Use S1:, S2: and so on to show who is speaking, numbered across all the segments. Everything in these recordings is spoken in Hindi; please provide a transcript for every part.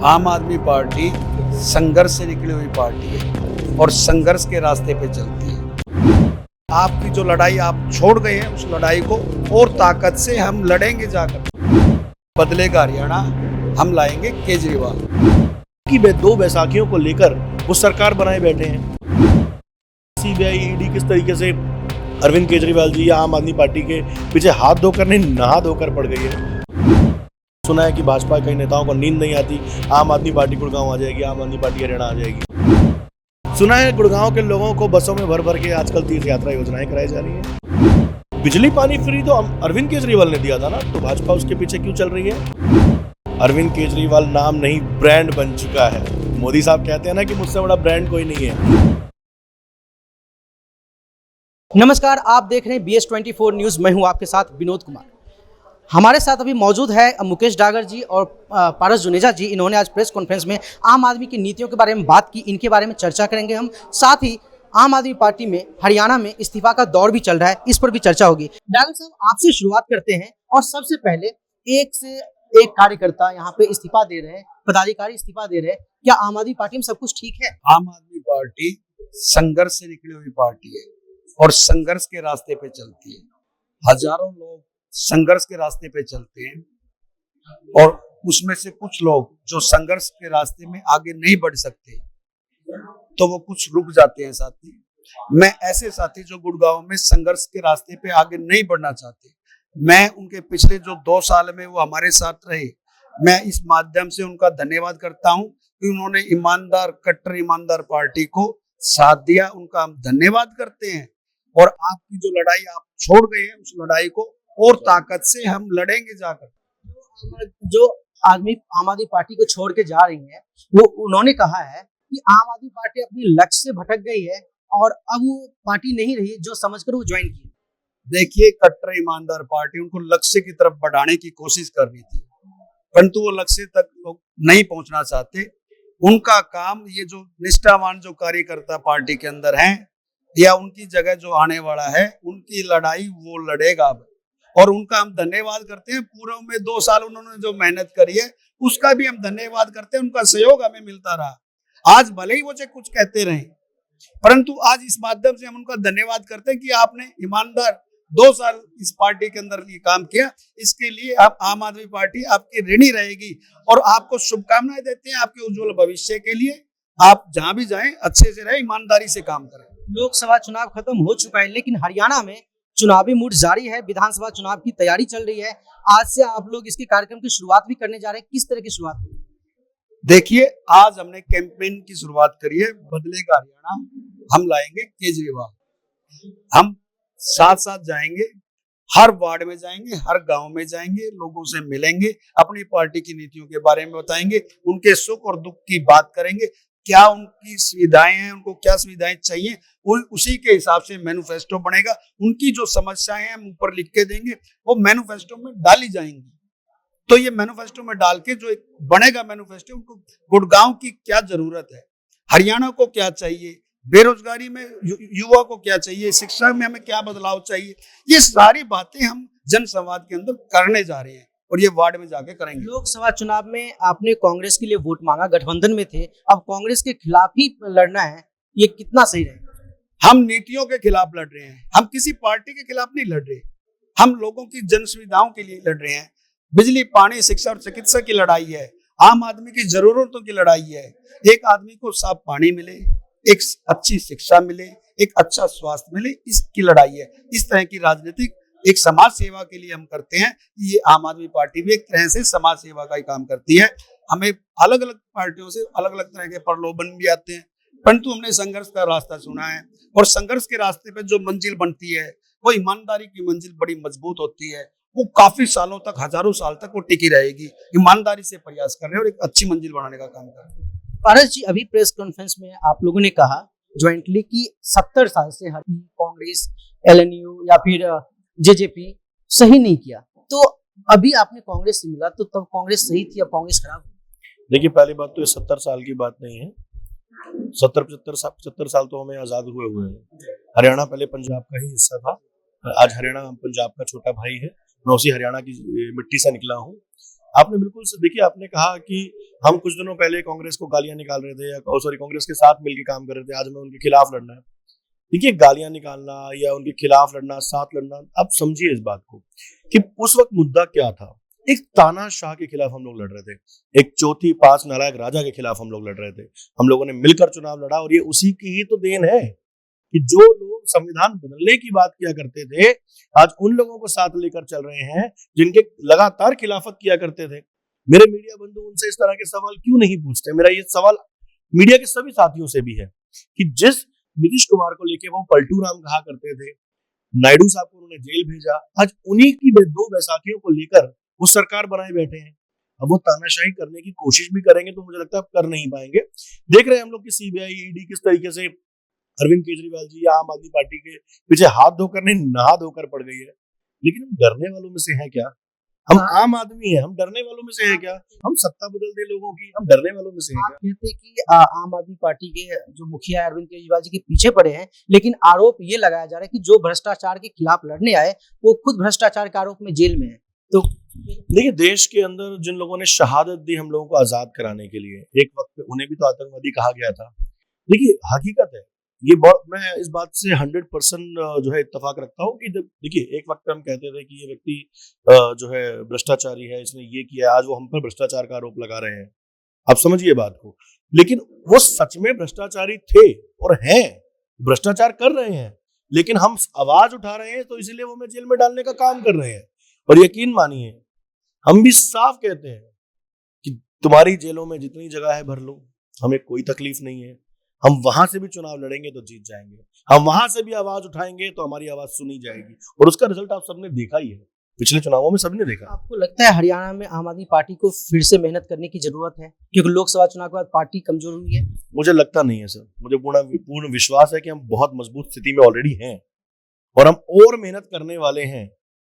S1: आम आदमी पार्टी संघर्ष से निकली हुई पार्टी है और संघर्ष के रास्ते पे चलती है। आपकी जो लड़ाई आप छोड़ गए हैं, उस लड़ाई को और ताकत से हम लड़ेंगे जाकर। बदलेगा हरियाणा, हम लाएंगे केजरीवाल।
S2: कि दो बैसाखियों को लेकर वो सरकार बनाए बैठे हैं। सीबीआई ईडी किस तरीके से अरविंद केजरीवाल जी या आम आदमी पार्टी के पीछे हाथ धोकर नहीं नहा धोकर पड़ गई है। सुना है कि भाजपा कई नेताओं को नींद नहीं आती, आम आदमी पार्टी गुड़गांव आ जाएगी, आम आदमी पार्टी हरियाणा आ जाएगी। सुना है गुड़गांव के लोगों को बसों में भर भर के आजकल तीर्थ यात्रा योजनाएं कराई जा रही है। बिजली पानी फ्री तो अरविंद केजरीवाल ने दिया था ना, तो भाजपा उसके पीछे क्यों चल रही है? अरविंद केजरीवाल नाम नहीं ब्रांड बन चुका है। मोदी साहब कहते हैं ना कि मुझसे बड़ा ब्रांड कोई नहीं है।
S3: नमस्कार, आप देख रहे हैं BS24 न्यूज़। मैं हूं आपके साथ विनोद कुमार। हमारे साथ अभी मौजूद है मुकेश डागर जी और पारस जुनेजा जी। इन्होंने आज प्रेस कॉन्फ्रेंस में आम आदमी की नीतियों के बारे में बात की, इनके बारे में चर्चा करेंगे हम। साथ ही आम आदमी पार्टी में हरियाणा में इस्तीफा का दौर भी चल रहा है, इस पर भी चर्चा होगी। डागर साहब, आपसे शुरुआत करते हैं। और सबसे पहले एक से एक कार्यकर्ता यहाँ पे इस्तीफा दे रहे हैं, पदाधिकारी इस्तीफा दे रहे हैं। क्या आम आदमी पार्टी में सब कुछ ठीक है?
S1: आम आदमी पार्टी संघर्ष से निकली हुई पार्टी है और संघर्ष के रास्ते पे चलती है। हजारों लोग संघर्ष के रास्ते पे चलते हैं और उसमें से कुछ लोग जो संघर्ष के रास्ते में आगे नहीं बढ़ सकते, तो वो कुछ रुक जाते हैं साथी। मैं ऐसे साथी जो गुड़गांव में संघर्ष के रास्ते पे आगे नहीं बढ़ना चाहते, मैं उनके पिछले जो 2 साल में वो हमारे साथ रहे, मैं इस माध्यम से उनका धन्यवाद करता हूं कि उन्होंने ईमानदार, कट्टर ईमानदार पार्टी को साथ दिया। उनका हम धन्यवाद करते हैं। और आपकी जो लड़ाई आप छोड़ गए हैं, उस लड़ाई को और ताकत से हम लड़ेंगे जाकर।
S3: जो आम आदमी पार्टी को छोड़ के जा रही है, वो उन्होंने कहा है कि आम आदमी पार्टी अपने लक्ष्य से भटक गई है और अब वो पार्टी नहीं रही जो समझकर वो ज्वाइन की।
S1: देखिए, कट्टर ईमानदार पार्टी उनको लक्ष्य की तरफ बढ़ाने की कोशिश कर रही थी, परंतु वो लक्ष्य तक लोग नहीं पहुंचना चाहते। उनका काम, ये जो निष्ठावान जो कार्यकर्ता पार्टी के अंदर हैं या उनकी जगह जो आने वाला है, उनकी लड़ाई वो लड़ेगा। और उनका हम धन्यवाद करते हैं। पूर्व में 2 साल उन्होंने जो मेहनत करी है, उसका भी हम धन्यवाद करते हैं। उनका सहयोग हमें मिलता रहा। आज भले ही वो कुछ कहते रहे, परंतु आज इस माध्यम से हम उनका धन्यवाद करते हैं कि आपने ईमानदार 2 साल इस पार्टी के अंदर ये काम किया। इसके लिए आप आम आदमी पार्टी आपकी ऋणी रहेगी और आपको शुभकामनाएं देते हैं आपके उज्जवल भविष्य के लिए। आप जहां भी जाएं, अच्छे से रहें, ईमानदारी से काम करें।
S3: लोकसभा चुनाव खत्म हो चुका है, लेकिन हरियाणा में चुनावी मूड जारी है। विधानसभा चुनाव की तैयारी चल रही है। आज से आप लोग इसके कार्यक्रम की शुरुआत भी करने जा रहे हैं। किस तरह की शुरुआत हुई?
S1: देखिए, आज हमने कैंपेन की शुरुआत करी है। बदलेगा हरियाणा, हम लाएंगे केजरीवाल। हम साथ साथ जाएंगे, हर वार्ड में जाएंगे, हर गांव में जाएंगे, लोगों से मिलेंगे, अपनी पार्टी की नीतियों के बारे में बताएंगे, उनके सुख और दुख की बात करेंगे। क्या उनकी सुविधाएं हैं, उनको क्या सुविधाएं चाहिए, उसी के हिसाब से मैनिफेस्टो बनेगा। उनकी जो समस्याएं हैं हम ऊपर लिख के देंगे, वो मैनिफेस्टो में डाली जाएंगी। तो ये मैनिफेस्टो में डाल के जो एक बनेगा मैनिफेस्टो, उनको गुड़गांव की क्या जरूरत है, हरियाणा को क्या चाहिए, बेरोजगारी में युवा को क्या चाहिए, शिक्षा में हमें क्या बदलाव चाहिए, ये सारी बातें हम जनसंवाद के अंदर करने जा रहे हैं और ये वार्ड में जाके करेंगे।
S3: लोकसभा चुनाव में आपने कांग्रेस के लिए वोट मांगा, गठबंधन में थे, अब कांग्रेस के खिलाफ ही लड़ना है, ये कितना सही रहेगा?
S1: हम नीतियों के खिलाफ लड़ रहे हैं, हम किसी पार्टी के खिलाफ नहीं लड़ रहे। हम लोगों की जन सुविधाओं के लिए लड़ रहे हैं। बिजली, पानी, शिक्षा और चिकित्सा की लड़ाई है। आम आदमी की जरूरतों की लड़ाई है। एक आदमी को साफ पानी मिले, एक अच्छी शिक्षा मिले, एक अच्छा स्वास्थ्य मिले, इसकी लड़ाई है। इस तरह की राजनीतिक एक समाज सेवा के लिए हम करते हैं। ये आम आदमी पार्टी भी एक तरह से समाज सेवा का ही काम करती है। हमें अलग अलग पार्टियों से अलग अलग तरह के प्रलोभन भी आते हैं, परंतु हमने संघर्ष का रास्ता चुना है और संघर्ष के रास्ते पे जो मंजिल बनती है, वो ईमानदारी की मंजिल बड़ी मजबूत होती है। वो काफी सालों तक, हजारों साल तक वो टिकी रहेगी। ईमानदारी से प्रयास कर रहे हैं और एक अच्छी मंजिल बनाने का काम कर रहे हैं।
S3: पारस जी, अभी प्रेस कॉन्फ्रेंस में आप लोगों ने कहा ज्वाइंटली कि 70 साल से कांग्रेस, LNU या फिर JJP सही नहीं किया, तो अभी आपने कांग्रेस से मिला, तो तब कांग्रेस सही थी, अब कांग्रेस खराब हुई?
S2: देखिए, पहली बात तो ये 70 साल की बात नहीं है। 75 साल तो हमें आजाद हुए हैं। हरियाणा पहले पंजाब का ही हिस्सा था। आज हरियाणा पंजाब का छोटा भाई है। मैं उसी हरियाणा की मिट्टी से निकला हूँ। आपने बिल्कुल से देखिए, आपने कहा कि हम कुछ दिनों पहले कांग्रेस को गालियां निकाल रहे थे, या सॉरी कांग्रेस के साथ मिलकर काम कर रहे थे, आज हमें उनके खिलाफ लड़ना है। देखिए, गालियां निकालना या उनके खिलाफ लड़ना, साथ लड़ना, आप समझिए इस बात को कि उस वक्त मुद्दा क्या था। एक तानाशाह के खिलाफ हम लोग लड़ रहे थे, एक चौथी पांच नालायक राजा के खिलाफ हम लोग लड़ रहे थे। हम लोगों ने मिलकर चुनाव लड़ा, और ये उसी की ही तो देन है कि जो लोग संविधान बदलने की बात किया करते थे, आज उन लोगों को साथ लेकर चल रहे हैं जिनके लगातार खिलाफत किया करते थे। मेरे मीडिया बंधु उनसे इस तरह के सवाल क्यों नहीं पूछते? मेरा ये सवाल मीडिया के सभी साथियों से भी है कि जिस नीतीश कुमार को लेके वो पलटू राम कहा करते थे, नायडू साहब को उन्होंने जेल भेजा, आज उन्हीं की 2 बैसाखियों को लेकर वो सरकार बनाए बैठे हैं। अब वो तानाशाही करने की कोशिश भी करेंगे तो मुझे लगता है कर नहीं पाएंगे। देख रहे हैं हम लोग कि सीबीआई ईडी किस तरीके से अरविंद केजरीवाल जी या आम आदमी पार्टी के पीछे हाथ धोकर नहीं, नहा धोकर पड़ गई है। लेकिन हम डरने वालों में से हैं क्या? हम आम आदमी हैं, हम डरने वालों में से हैं क्या? हम सत्ता बदल दे लोगों की, हम डरने वालों में से हैं क्या?
S3: कहते हैं कि आम आदमी पार्टी के जो मुखिया है अरविंद केजरीवाल जी के पीछे पड़े हैं, लेकिन आरोप ये लगाया जा रहा है कि जो भ्रष्टाचार के खिलाफ लड़ने आए वो खुद भ्रष्टाचार के आरोप में जेल में है। तो
S2: देखिए, देश के अंदर जिन लोगों ने शहादत दी हम लोगों को आजाद कराने के लिए, एक वक्त पे उन्हें भी तो आतंकवादी कहा गया था। देखिए, हकीकत है ये, बहुत मैं इस बात से 100% जो है इत्तेफाक रखता हूँ कि देखिए, एक वक्त पे हम कहते थे कि ये व्यक्ति जो है भ्रष्टाचारी है, इसने ये किया, आज वो हम पर भ्रष्टाचार का आरोप लगा रहे हैं। आप समझिए बात को। लेकिन वो सच में भ्रष्टाचारी थे और हैं, भ्रष्टाचार कर रहे हैं, लेकिन हम आवाज उठा रहे हैं तो इसीलिए वो हमें जेल में डालने का काम कर रहे हैं। और यकीन मानिए, हम भी साफ कहते हैं कि तुम्हारी जेलों में जितनी जगह है भर लो, हमें कोई तकलीफ नहीं है। हम वहां से भी चुनाव लड़ेंगे तो जीत जाएंगे, हम वहां से भी आवाज उठाएंगे तो हमारी आवाज सुनी जाएगी, और उसका रिजल्ट आप सबने देखा ही है, पिछले चुनावों में सबने देखा।
S3: आपको लगता है हरियाणा में आम आदमी पार्टी को फिर से मेहनत करने की जरूरत है, क्योंकि लोकसभा चुनाव के बाद पार्टी कमजोर हुई है?
S2: मुझे लगता नहीं है सर, मुझे पूर्ण विश्वास है कि हम बहुत मजबूत स्थिति में ऑलरेडी हैं, और हम और मेहनत करने वाले हैं।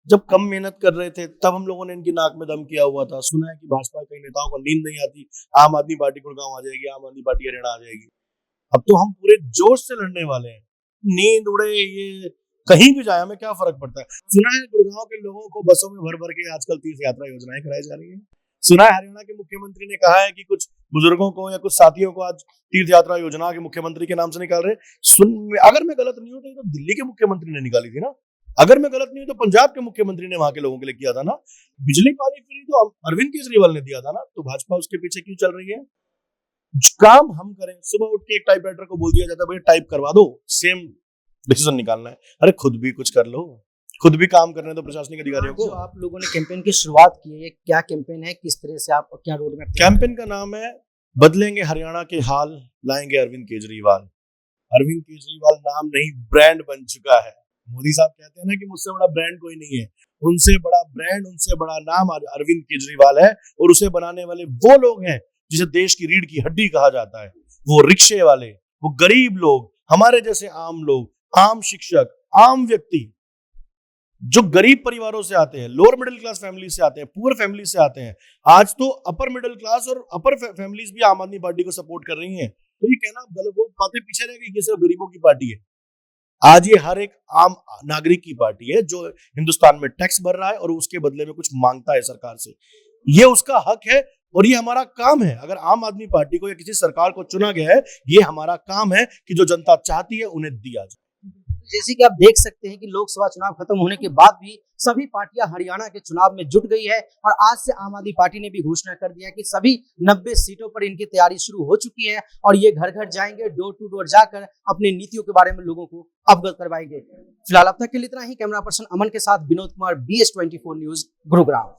S2: जब कम मेहनत कर रहे थे तब हम लोगों ने इनकी नाक में दम किया हुआ था। सुना है कि भाजपा के नेताओं को नींद नहीं आती, आम आदमी पार्टी गुड़गांव आ जाएगी, आम आदमी पार्टी हरियाणा आ जाएगी। अब तो हम पूरे जोश से लड़ने वाले हैं। नींद उड़े, ये कहीं भी जाए, हमें क्या फर्क पड़ता है। सुना है गुड़गांव के लोगों को बसों में भर भर के आजकल तीर्थ यात्रा योजनाएं कराई जा रही है। सुना है हरियाणा के मुख्यमंत्री ने कहा है कि कुछ बुजुर्गों को या कुछ साथियों को आज तीर्थ यात्रा योजना के मुख्यमंत्री के नाम से निकाल रहे। अगर मैं गलत नहीं हूं तो दिल्ली के मुख्यमंत्री ने निकाली थी ना, अगर मैं गलत नहीं हूं तो पंजाब के मुख्यमंत्री ने वहां के लोगों के लिए किया था ना। बिजली पानी फ्री तो अरविंद केजरीवाल ने दिया था ना। तो भाजपा उसके पीछे क्यों चल रही है? काम हम करें, सुबह उठ के एक टाइपराइटर को बोल दिया जाता है भाई टाइप करवा दो, सेम डिसीजन निकालना है। अरे खुद भी कुछ कर लो, खुद भी काम करने दो प्रशासनिक अधिकारियों को।
S3: जो आप लोगों ने कैंपेन की शुरुआत की है, क्या कैंपेन है, किस तरह से आप क्या रोड मैप?
S2: कैंपेन का नाम है बदलेंगे हरियाणा के हाल, लाएंगे अरविंद केजरीवाल। अरविंद केजरीवाल नाम नहीं, ब्रांड बन चुका है। मोदी साहब कहते हैं ना कि मुझसे बड़ा ब्रांड कोई नहीं है, उनसे बड़ा ब्रांड, उनसे बड़ा नाम अरविंद केजरीवाल है। और उसे बनाने वाले वो लोग हैं जिसे देश की रीढ़ की हड्डी कहा जाता है। वो रिक्शे वाले, वो गरीब लोग, हमारे जैसे आम लोग, आम शिक्षक, आम व्यक्ति जो गरीब परिवारों से आते हैं, लोअर मिडिल क्लास फैमिली से आते हैं, पुअर फैमिली से आते हैं। आज तो अपर मिडिल क्लास और अपर फैमिलीज भी आम आदमी पार्टी को सपोर्ट कर रही हैं। तो ये कहना गलत, वो बातें पीछे रह गई कि सिर्फ गरीबों की पार्टी है। आज ये हर एक आम नागरिक की पार्टी है जो हिंदुस्तान में टैक्स भर रहा है और उसके बदले में कुछ मांगता है सरकार से। ये उसका हक है और ये हमारा काम है। अगर आम आदमी पार्टी को या किसी सरकार को चुना गया है, ये हमारा काम है कि जो जनता चाहती है उन्हें दिया जाए।
S3: जैसे कि आप देख सकते हैं कि लोकसभा चुनाव खत्म होने के बाद भी सभी पार्टियां हरियाणा के चुनाव में जुट गई है, और आज से आम आदमी पार्टी ने भी घोषणा कर दिया कि सभी 90 सीटों पर इनकी तैयारी शुरू हो चुकी है, और ये घर घर जाएंगे, डोर टू डोर जाकर अपनी नीतियों के बारे में लोगों को अवगत करवाएंगे। फिलहाल अब तक के लिए इतना ही। कैमरा पर्सन अमन के साथ विनोद कुमार, BS24 न्यूज, गुरुग्राम।